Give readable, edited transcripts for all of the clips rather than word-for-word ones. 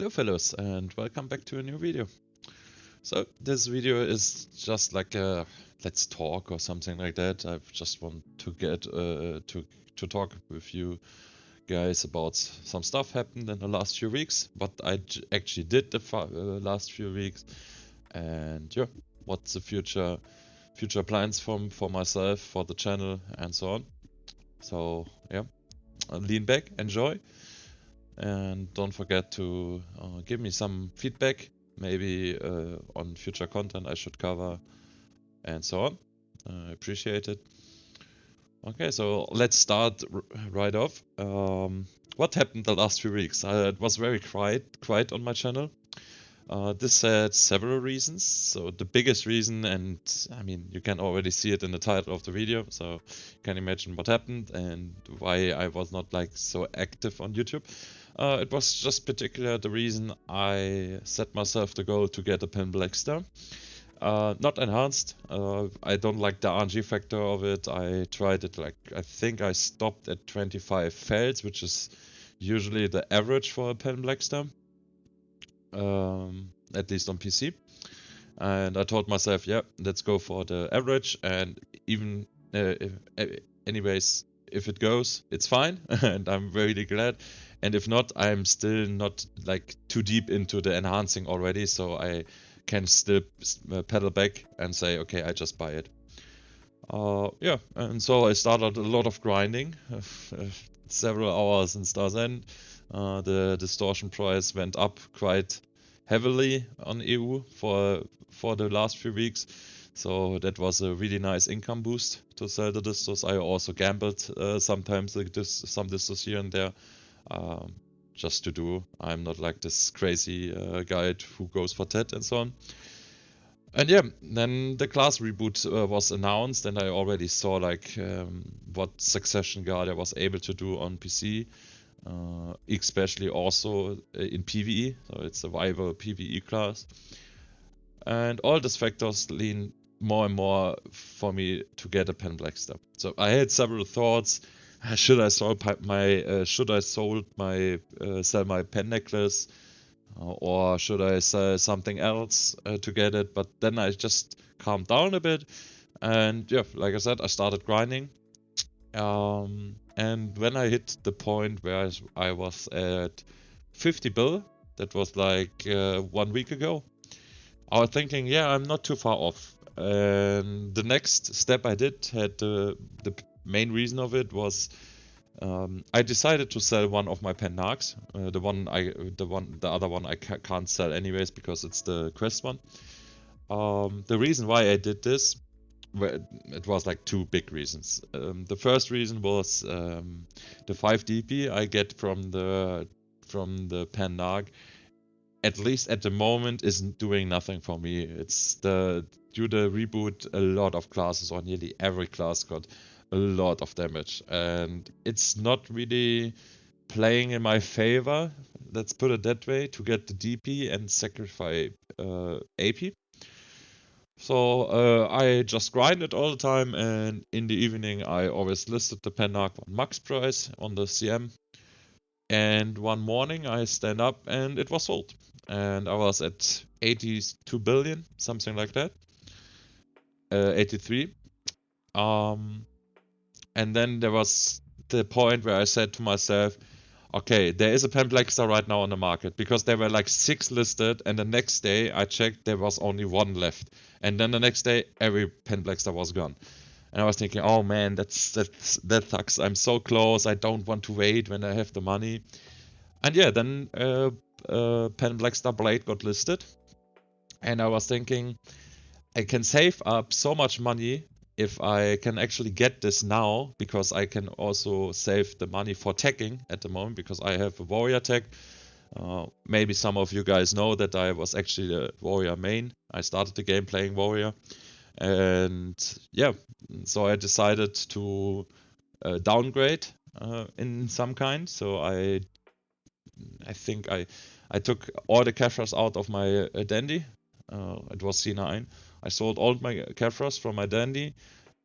Hello fellows and welcome back to a new video. So this video is just like a let's talk or something like that. I just want to get to talk with you guys about some stuff happened in the last few weeks, what I actually did the last few weeks, and yeah, what's the future plans for myself, for the channel, and so on. So yeah, lean back, enjoy. And don't forget to give me some feedback, maybe on future content I should cover, and so on. I appreciate it. Okay, so let's start right off. What happened the last few weeks? It was very quiet on my channel. This had several reasons. So the biggest reason, and I mean, you can already see it in the title of the video, so you can imagine what happened and why I was not like so active on YouTube. It was just particular the reason I set myself the goal to get a V Blackstar. Not enhanced. I don't like the RNG factor of it. I tried it like, I think I stopped at 25 fails, which is usually the average for a V Blackstar. At least on PC. And I told myself, yeah, let's go for the average, and even anyways, if it goes, it's fine, and I'm really glad. And if not, I'm still not like too deep into the enhancing already, so I can still pedal back and say, okay, I just buy it. Yeah, and so I started a lot of grinding, several hours in Star's End. The distortion price went up quite heavily on EU for the last few weeks, so that was a really nice income boost to sell the distos. I also gambled sometimes like some distos here and there, just to do. I'm not like this crazy guy who goes for TED and so on. And yeah, then the Class Reboot was announced, and I already saw like what Succession Guard was able to do on PC, especially also in PvE, so it's a viable PvE class. And all these factors lean more and more for me to get a V Blackstar. So I had several thoughts. Should I sell my pen necklace? Or should I sell something else to get it? But then I just calmed down a bit, and yeah, like I said, I started grinding. And when I hit the point where I was at 50 bill, that was like 1 week ago, I was thinking, yeah, I'm not too far off. And the next step I did had the main reason of it was I decided to sell one of my pen narcs. The other one I can't sell anyways because it's the quest one. The reason why I did this, it was like two big reasons. The first reason was the 5 DP I get from the pen narc, at least at the moment, isn't doing nothing for me. It's due to the reboot, a lot of classes, or nearly every class, got a lot of damage, and it's not really playing in my favor, let's put it that way, to get the DP and sacrifice AP. So I just grind it all the time, and in the evening I always listed the pen narc on max price on the CM. And one morning I stand up and it was sold, and I was at 82 billion, something like that, 83. And then there was the point where I said to myself, okay, there is a pen Blackstar right now on the market, because there were like 6 listed, and the next day I checked, there was only 1 left, and then the next day every pen Blackstar was gone. And I was thinking, oh man, that sucks. I'm so close. I don't want to wait when I have the money. And yeah, then Pen Blackstar Blade got listed, and I was thinking, I can save up so much money if I can actually get this now, because I can also save the money for tagging at the moment, because I have a warrior tag. Maybe some of you guys know that I was actually the warrior main. I started the game playing warrior. And yeah, so I decided to downgrade in some kind. So I think I took all the Kefras out of my Dande. It was C9. I sold all my Kefras from my Dande,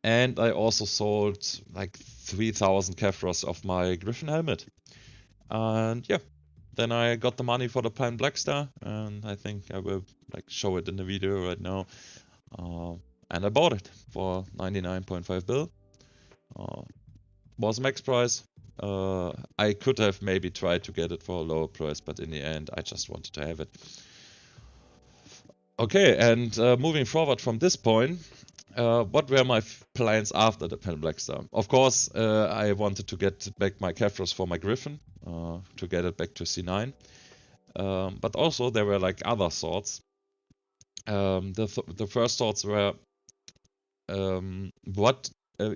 and I also sold like 3,000 Kefras of my Griffin helmet. And yeah, then I got the money for the Pen Blackstar, and I think I will like show it in the video right now. And I bought it for 99.5 bill. Was max price. I could have maybe tried to get it for a lower price, but in the end I just wanted to have it. Okay, and moving forward from this point, what were my plans after the Pen Blackstar? Of course, I wanted to get back my Kefros for my Griffin, to get it back to C9. But also there were like other thoughts. The first thoughts were, what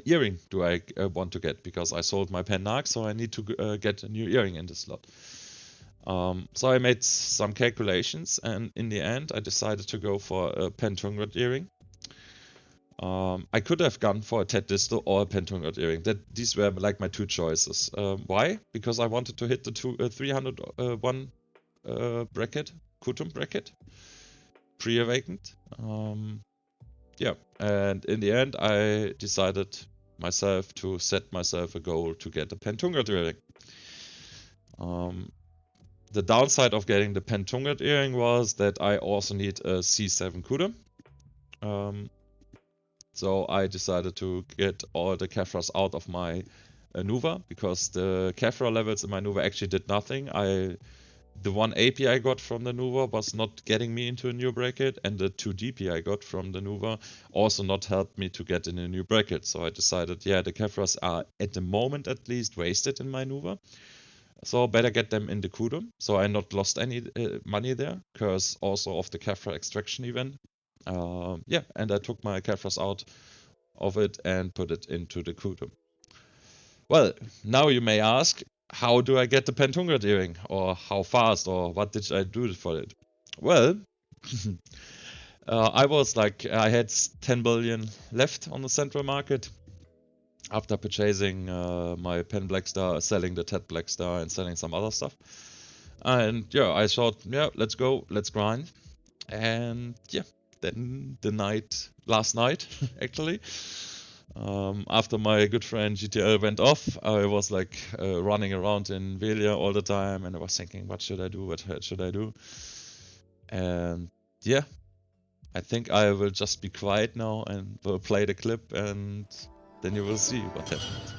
earring do I want to get? Because I sold my Pen Narc, so I need to get a new earring in the slot. So I made some calculations, and in the end I decided to go for a Pen Tungrad earring. I could have gone for a Ted Distel or a Pen Tungrad earring. These were like my two choices. Why? Because I wanted to hit the 301 bracket, Kutum bracket, pre-awakened. Yeah, and in the end I decided myself to set myself a goal to get a Pen Tungrad earring. The downside of getting the Pen Tungrad earring was that I also need a C7 Kutum. So I decided to get all the Kefras out of my Nuva, because the Kefra levels in my Nuva actually did nothing. The 1 AP I got from the Nuva was not getting me into a new bracket, and the 2 DP I got from the Nuva also not helped me to get in a new bracket. So I decided, yeah, the Kefras are at the moment at least wasted in my Nuva. So better get them in the Kudum, so I not lost any money there, because also of the Kefra extraction event. Yeah, and I took my Kefras out of it and put it into the Kudum. Well, now you may ask, how do I get the Pen Tungrad earring? Or how fast? Or what did I do for it? Well, I was like, I had 10 billion left on the central market after purchasing my Pen Blackstar, selling the Ted Blackstar, and selling some other stuff. And yeah, I thought, yeah, let's go, let's grind. And yeah, then last night actually, after my good friend GTL went off, I was like running around in Velia all the time, and I was thinking, what should I do? What should I do? And yeah, I think I will just be quiet now and will play the clip, and then you will see what happened.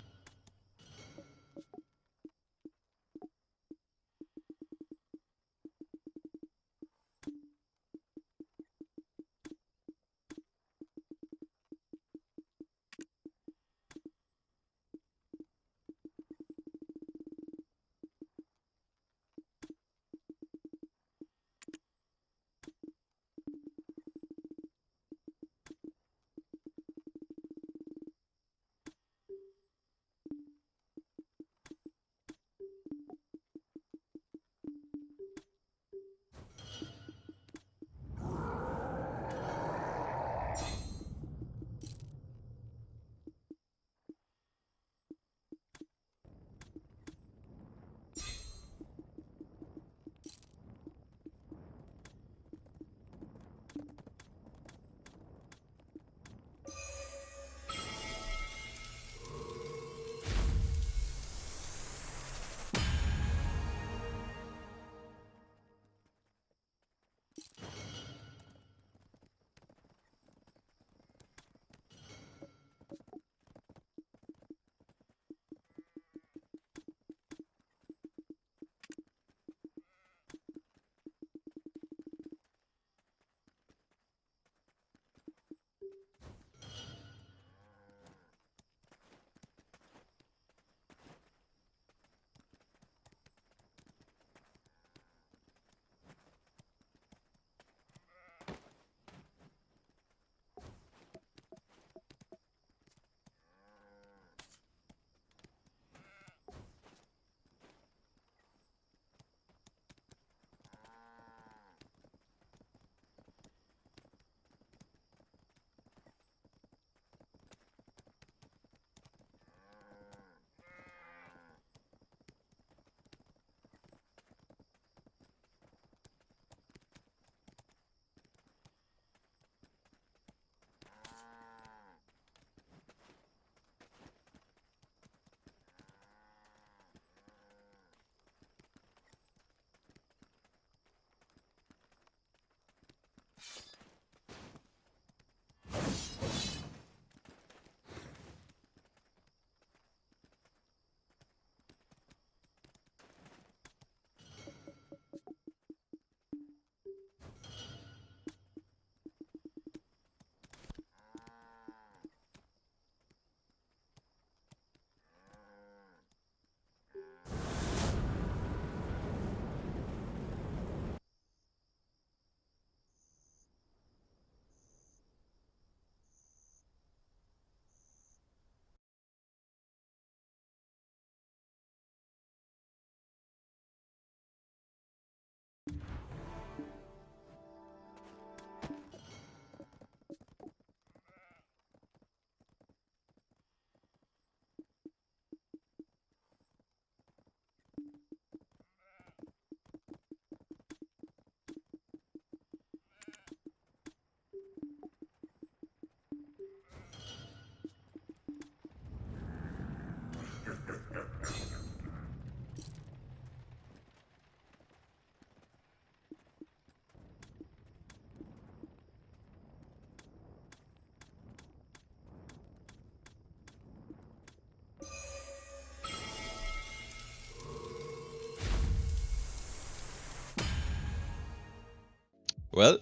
Well,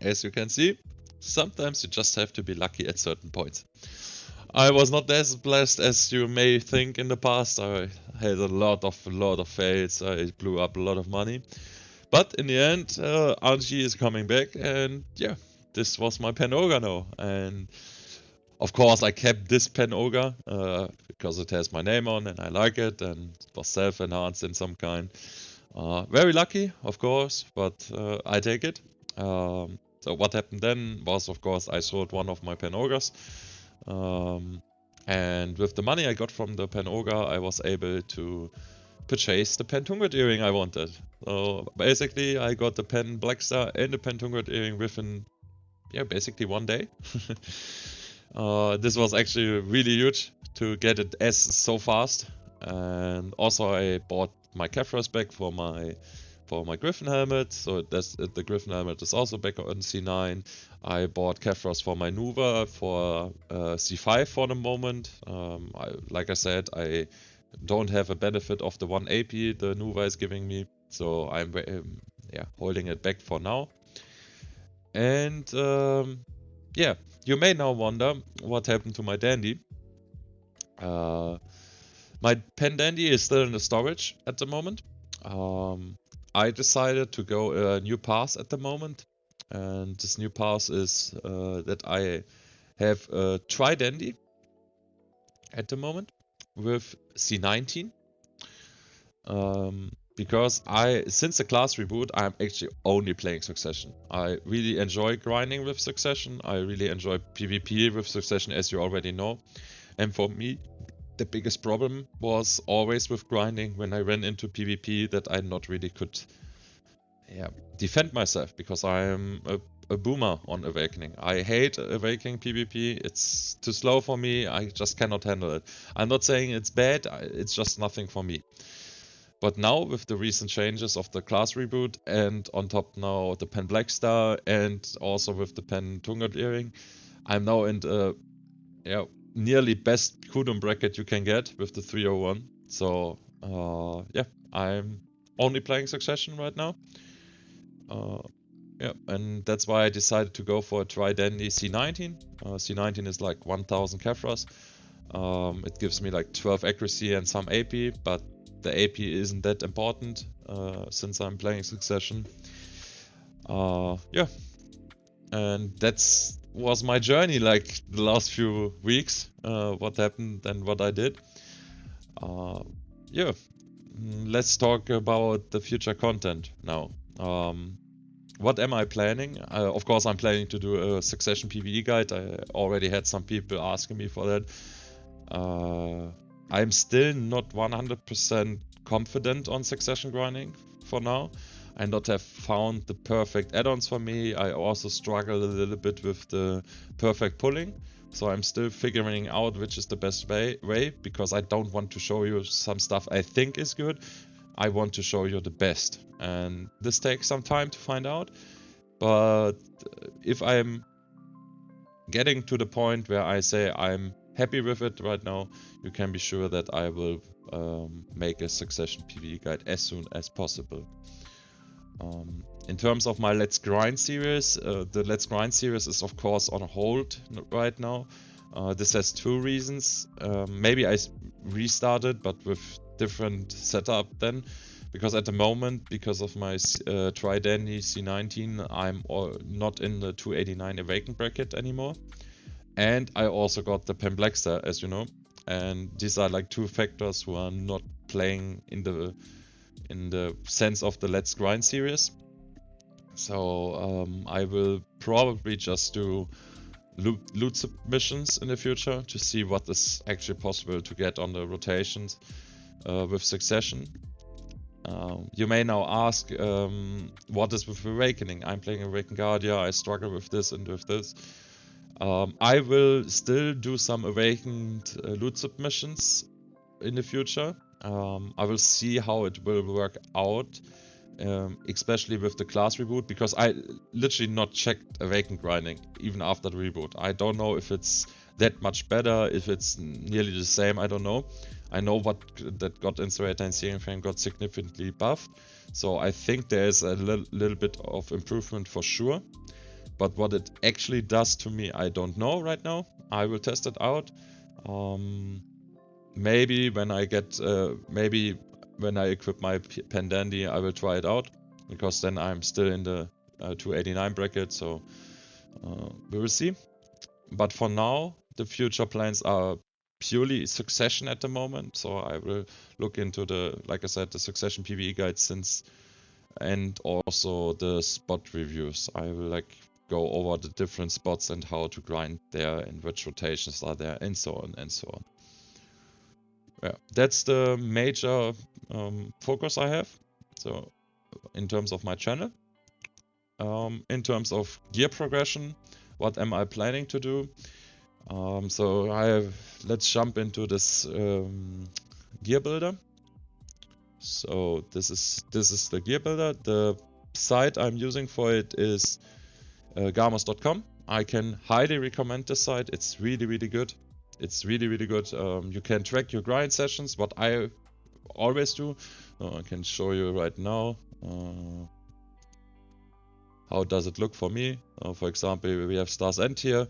as you can see, sometimes you just have to be lucky at certain points. I was not as blessed as you may think in the past. I had a lot of fails. I blew up a lot of money. But in the end, RNG is coming back, and yeah, this was my pen ogre now. And of course, I kept this pen ogre because it has my name on and I like it, and it was self-enhanced in some kind. Very lucky, of course, but I take it. So what happened then was, of course, I sold one of my pen ogres. And with the money I got from the pen ogre, I was able to purchase the pen Tungrad earring I wanted. So basically, I got the pen Blackstar and the pen Tungrad earring within, yeah, basically 1 day. This was actually really huge to get it so fast. And also, I bought my Kefros back for my Griffin helmet, so the Griffin helmet is also back on C9. I bought Kefros for my Nuva for C5 for the moment. Like I said, I don't have a benefit of the 1 AP the Nuva is giving me, so I'm holding it back for now. And yeah, you may now wonder what happened to my Dande. My pen Dande is still in the storage at the moment. I decided to go a new path at the moment, and this new path is that I have a Dande at the moment with C19. Because since the class reboot, I'm actually only playing Succession. I really enjoy grinding with Succession. I really enjoy PvP with Succession, as you already know. And for me, the biggest problem was always with grinding when I ran into PvP that I not really could defend myself, because I am a boomer on Awakening. I hate Awakening PvP. It's too slow for me. I just cannot handle it. I'm not saying it's bad. It's just nothing for me. But now with the recent changes of the class reboot, and on top now the pen Blackstar, and also with the pen Tungrad earring, I'm now in the nearly best Kudum bracket you can get with the 301. So yeah, I'm only playing Succession right now. Yeah, and that's why I decided to go for a Dande C19. C19 is like 1000 Kefros. It gives me like 12 accuracy and some AP, but the AP isn't that important since I'm playing Succession. Yeah, and that's was my journey, like the last few weeks, what happened and what I did. Yeah, let's talk about the future content now. What am I planning? Of course, I'm planning to do a Succession PvE guide. I already had some people asking me for that. I'm still not 100% confident on Succession grinding for now. I not have found the perfect add-ons for me. I also struggle a little bit with the perfect pulling. So I'm still figuring out which is the best way, because I don't want to show you some stuff I think is good. I want to show you the best. And this takes some time to find out. But if I'm getting to the point where I say I'm happy with it right now, you can be sure that I will make a Succession PvE guide as soon as possible. In terms of my Let's Grind series, the Let's Grind series is of course on hold right now. This has two reasons. Maybe I restarted, but with different setup then. Because at the moment, because of my Dande C19, I'm not in the 289 Awakened bracket anymore. And I also got the pen Blackstar, as you know. And these are like two factors who are not playing in the sense of the Let's Grind series. So I will probably just do loot submissions in the future to see what is actually possible to get on the rotations with Succession. You may now ask, what is with Awakening? I'm playing Awakened Guardia, I struggle with this and with this. I will still do some Awakened loot submissions in the future. I will see how it will work out, especially with the class reboot, because I literally not checked Awakened grinding even after the reboot. I don't know if it's that much better, if it's nearly the same, I don't know. I know that God Inspirator and Searing Flame got significantly buffed, so I think there's a little bit of improvement for sure. But what it actually does to me, I don't know right now. I will test it out. Maybe when I get, maybe when I equip my Dande, I will try it out, because then I'm still in the 289 bracket, so we will see. But for now, the future plans are purely Succession at the moment, so I will look into the, like I said, the Succession PvE guide since, and also the spot reviews. I will like go over the different spots and how to grind there and which rotations are there and so on and so on. Yeah, that's the major focus I have. So in terms of my channel, in terms of gear progression, what am I planning to do? So let's jump into this gear builder. So this is the gear builder. The site I'm using for it is Garmos.com. I can highly recommend this site. It's really good. It's really good. You can track your grind sessions, what I always do. I can show you right now. How does it look for me? For example, we have Stars End here.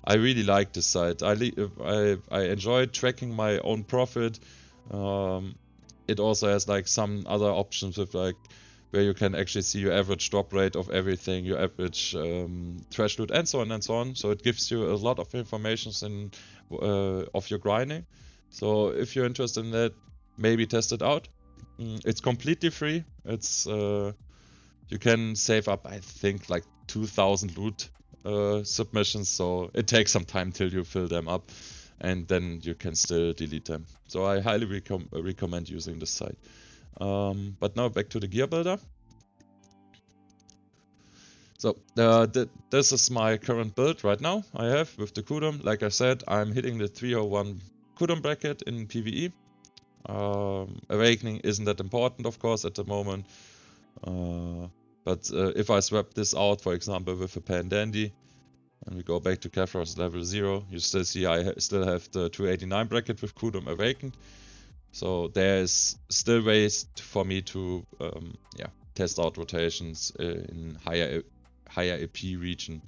I really like this site. I enjoy tracking my own profit. It also has like some other options with like where you can actually see your average drop rate of everything, your average trash loot, and so on and so on. So it gives you a lot of information of your grinding. So if you're interested in that, maybe test it out. It's completely free. It's you can save up, I think, like 2,000 loot submissions. So it takes some time till you fill them up, and then you can still delete them. So I highly recommend using this site. But now back to the gear builder. So this is my current build right now. I have with the Kudum. Like I said, I'm hitting the 301 Kudum bracket in PvE. Awakening isn't that important, of course, at the moment. But if I swap this out, for example, with a Dande, and we go back to Kefros level 0, you still see I still have the 289 bracket with Kudum awakened. So there's still ways for me to test out rotations in higher AP region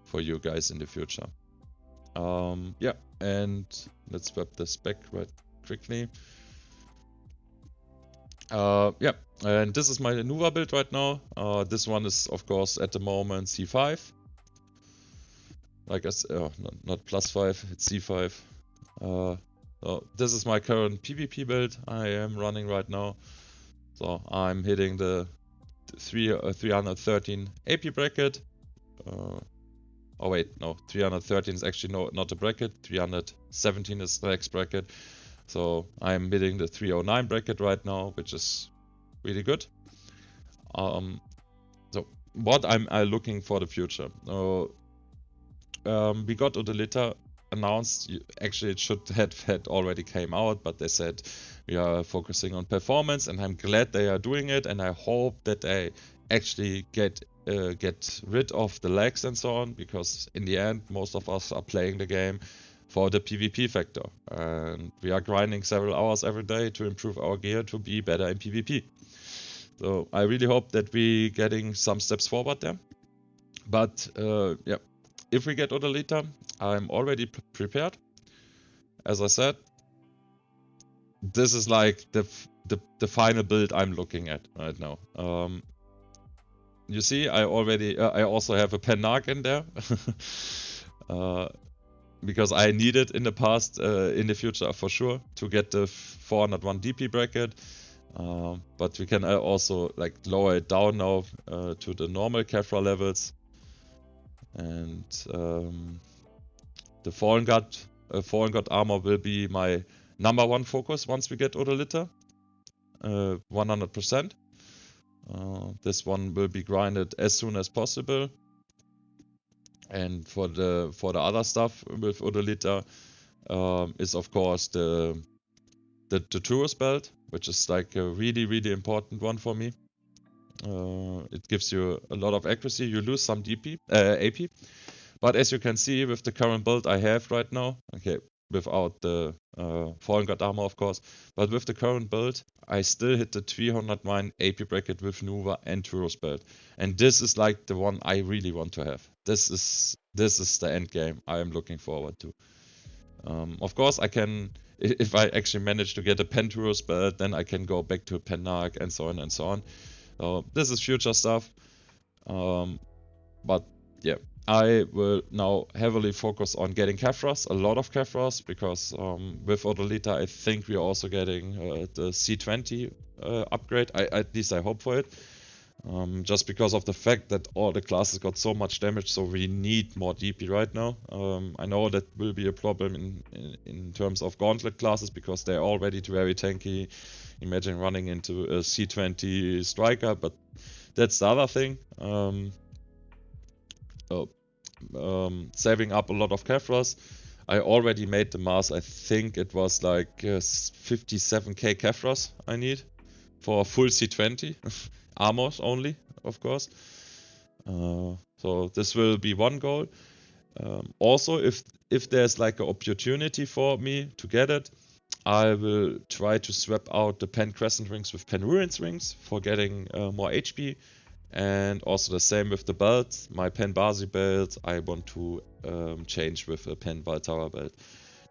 for you guys in the future. Yeah, and let's swap this back right quickly. Yeah, and this is my Nuva build right now. This one is, of course, at the moment C5. Like I said, not +5, it's C5. So this is my current PvP build I am running right now. So I'm hitting the 313 AP bracket. Oh wait, no, 313 is actually not a bracket. 317 is the next bracket. So I'm hitting the 309 bracket right now, which is really good. So what I'm looking for the future. We got Odolita announced. Actually, it should have had already came out, but they said we are focusing on performance, and I'm glad they are doing it. And I hope that they actually get rid of the lags and so on, because in the end, most of us are playing the game for the PvP factor, and we are grinding several hours every day to improve our gear to be better in PvP. So I really hope that we getting some steps forward there. But yeah, if we get Odolita, I'm already prepared. As I said, this is like the final build I'm looking at right now. You see, I also have a Penarch in there. Because I need it in the past, in the future for sure, to get the 401 DP bracket. But we can also like lower it down now to the normal Kefra levels. And the Fallen God armor will be my #1 focus once we get Odolita. 100%. This one will be grinded as soon as possible. And for the other stuff with Odolita is of course the Tourist belt, which is like a really important one for me. It gives you a lot of accuracy. You lose some AP, But as you can see with the current build I have right now, okay, without the Fallen God armor of course, but with the current build I still hit the 309 AP bracket with Nuva and Turos belt. And this is like the one I really want to have. This is the end game I am looking forward to. Of course I can, if I actually manage to get a Penturos belt, then I can go back to Penarch and so on and so on. So this is future stuff. But yeah, I will now heavily focus on getting Kefras, a lot of Kefras, because with Odolita I think we are also getting the C20 upgrade, at least I hope for it. Just because of the fact that all the classes got so much damage, so we need more DP right now. I know that will be a problem in terms of gauntlet classes, because they're already very tanky. Imagine running into a C20 striker, but that's the other thing. Saving up a lot of Kefras. I already made the mass, I think it was like 57k Kefras I need for a full C20. Armors only, of course. So this will be one goal. Also, if there's like an opportunity for me to get it, I will try to swap out the Pen Crescent rings with Pen Ruins rings for getting more HP. And also the same with the belts. My Pen Basi belt I want to change with a Pen Valtara belt.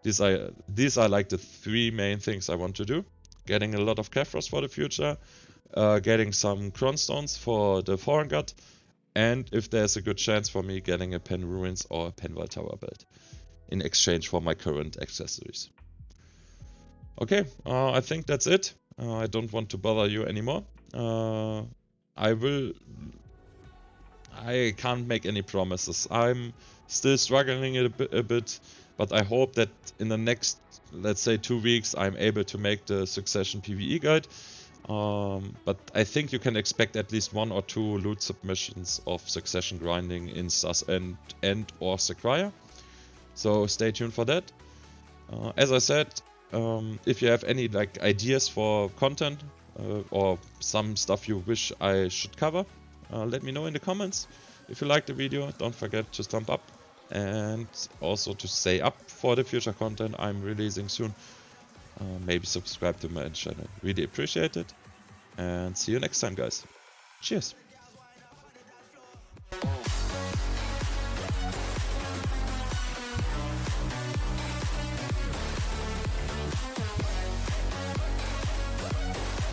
These are like the three main things I want to do. Getting a lot of Kefras for the future, getting some Cronstones for the Foreign God, and if there's a good chance for me, getting a Pen Ruins or a Pen Valtara belt in exchange for my current accessories. Okay, I think that's it. I don't want to bother you anymore. I can't make any promises. I'm still struggling a bit, but I hope that in the next, let's say 2 weeks, I'm able to make the Succession PvE guide. But I think you can expect at least 1 or 2 loot submissions of Succession grinding in SAS and or Sequoia. So stay tuned for that. As I said, if you have any like ideas for content or some stuff you wish I should cover, let me know in the comments. If you liked the video, don't forget to thumb up and also to stay up for the future content I'm releasing soon. Maybe subscribe to my channel. Really appreciate it. And see you next time, guys. Cheers.